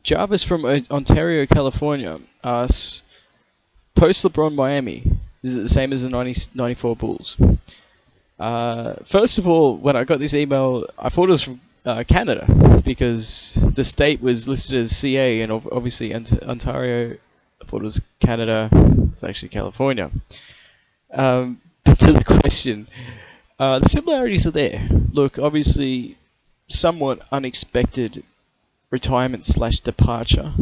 Jarvis from Ontario, California asks, post LeBron Miami, is it the same as the 94 Bulls? First of all, when I got this email, I thought it was from Canada, because the state was listed as CA, and obviously Ontario, I thought it was Canada, it's actually California. But to the question, the similarities are there. Look, obviously, somewhat unexpected retirement slash departure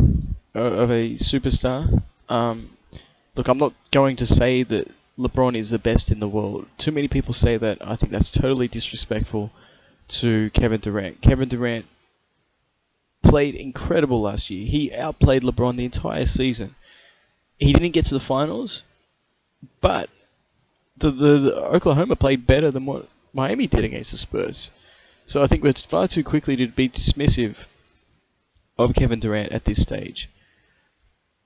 of a superstar. Look, I'm not going to say that LeBron is the best in the world. Too many people say that. I think that's totally disrespectful to Kevin Durant. Kevin Durant played incredible last year. He outplayed LeBron the entire season. He didn't get to the finals, but the Oklahoma played better than what Miami did against the Spurs. So I think we're far too quickly to be dismissive of Kevin Durant at this stage.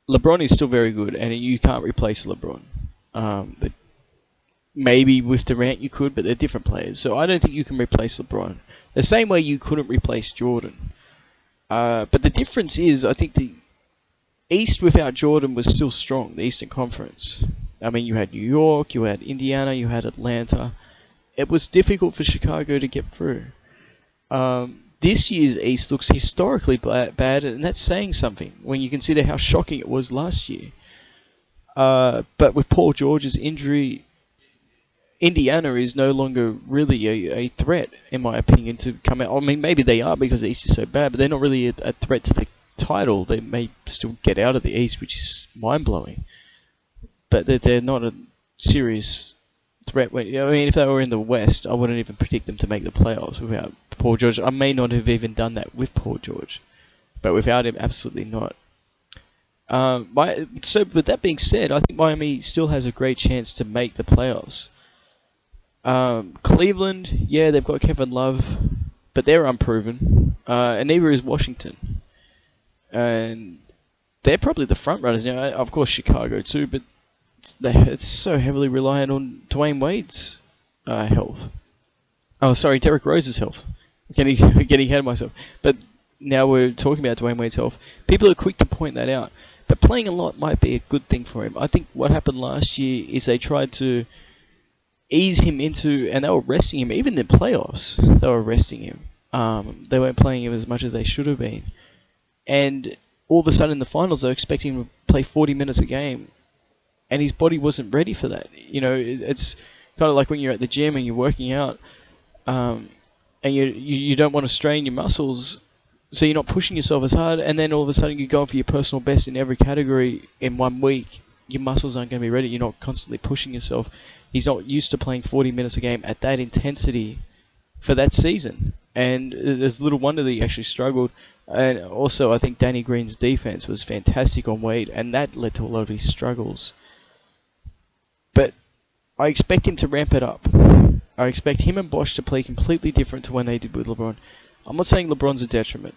LeBron is still very good, and you can't replace LeBron. But maybe with Durant you could, but they're different players. So I don't think you can replace LeBron. The same way you couldn't replace Jordan. But the difference is, I think the East without Jordan was still strong, the Eastern Conference. I mean, you had New York, you had Indiana, you had Atlanta. It was difficult for Chicago to get through. This year's East looks historically bad, and that's saying something when you consider how shocking it was last year. But with Paul George's injury, Indiana is no longer really a threat, in my opinion, to come out. I mean, maybe they are because the East is so bad, but they're not really a threat to the title. They may still get out of the East, which is mind-blowing. But they're not a serious threat. I mean, if they were in the West, I wouldn't even predict them to make the playoffs without Paul George. I may not have even done that with Paul George, but without him, absolutely not. So with that being said, I think Miami still has a great chance to make the playoffs. Cleveland, yeah, they've got Kevin Love, but they're unproven, and neither is Washington. And they're probably the front runners now. Of course, Chicago too, but it's so heavily reliant on Dwayne Wade's health. Oh, sorry, Derrick Rose's health. I'm getting ahead of myself. But now we're talking about Dwayne Wade's health. People are quick to point that out. But playing a lot might be a good thing for him. I think what happened last year is they tried to ease him into, and they were resting him. Even in the playoffs, they were resting him. They weren't playing him as much as they should have been. And all of a sudden in the finals, they were expecting him to play 40 minutes a game. And his body wasn't ready for that. You know, it's kind of like when you're at the gym and you're working out, and you don't want to strain your muscles, so you're not pushing yourself as hard, and then all of a sudden you go for your personal best in every category in 1 week. Your muscles aren't going to be ready. You're not constantly pushing yourself. He's not used to playing 40 minutes a game at that intensity for that season. And there's little wonder that he actually struggled. And also, I think Danny Green's defense was fantastic on Wade, and that led to a lot of his struggles. But I expect him to ramp it up. I expect him and Bosch to play completely different to when they did with LeBron. I'm not saying LeBron's a detriment,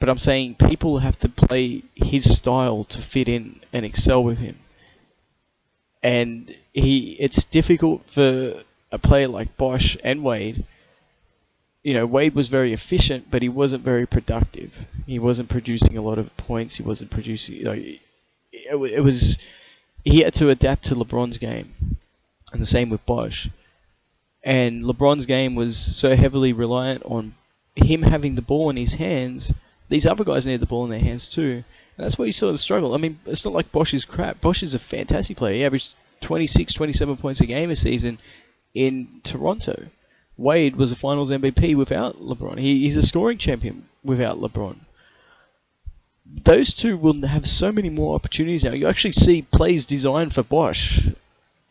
but I'm saying people have to play his style to fit in and excel with him. And it's difficult for a player like Bosch and Wade. You know, Wade was very efficient, but he wasn't very productive. He wasn't producing a lot of points. He wasn't producing. You know, it was. He had to adapt to LeBron's game, and the same with Bosch. And LeBron's game was so heavily reliant on him having the ball in his hands. These other guys need the ball in their hands too. And that's where you sort of struggle. I mean, it's not like Bosch is crap. Bosch is a fantastic player. He averaged 26, 27 points a game a season in Toronto. Wade was a finals MVP without LeBron. He's a scoring champion without LeBron. Those two will have so many more opportunities now. You actually see plays designed for Bosch,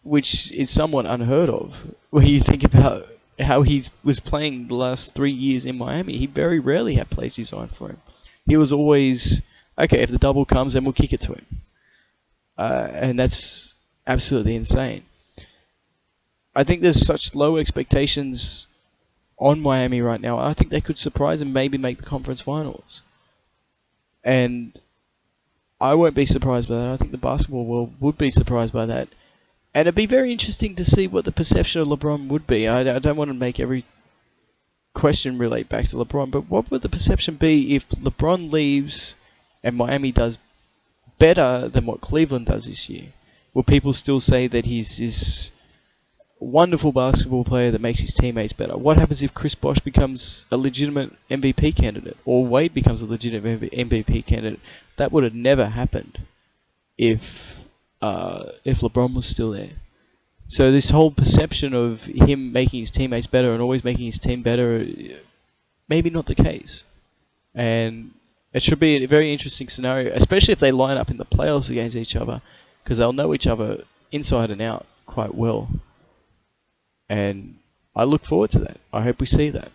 which is somewhat unheard of. When you think about how he was playing the last 3 years in Miami, he very rarely had plays designed for him. He was always, okay, if the double comes, then we'll kick it to him. And that's absolutely insane. I think there's such low expectations on Miami right now. I think they could surprise and maybe make the conference finals. And I won't be surprised by that. I think the basketball world would be surprised by that. And it'd be very interesting to see what the perception of LeBron would be. I don't want to make every question relate back to LeBron, but what would the perception be if LeBron leaves and Miami does better than what Cleveland does this year, will people still say that he's this wonderful basketball player that makes his teammates better? What happens if Chris Bosh becomes a legitimate MVP candidate, or Wade becomes a legitimate MVP candidate? That would have never happened if LeBron was still there. So this whole perception of him making his teammates better and always making his team better, maybe not the case. And it should be a very interesting scenario, especially if they line up in the playoffs against each other, because they'll know each other inside and out quite well. And I look forward to that. I hope we see that.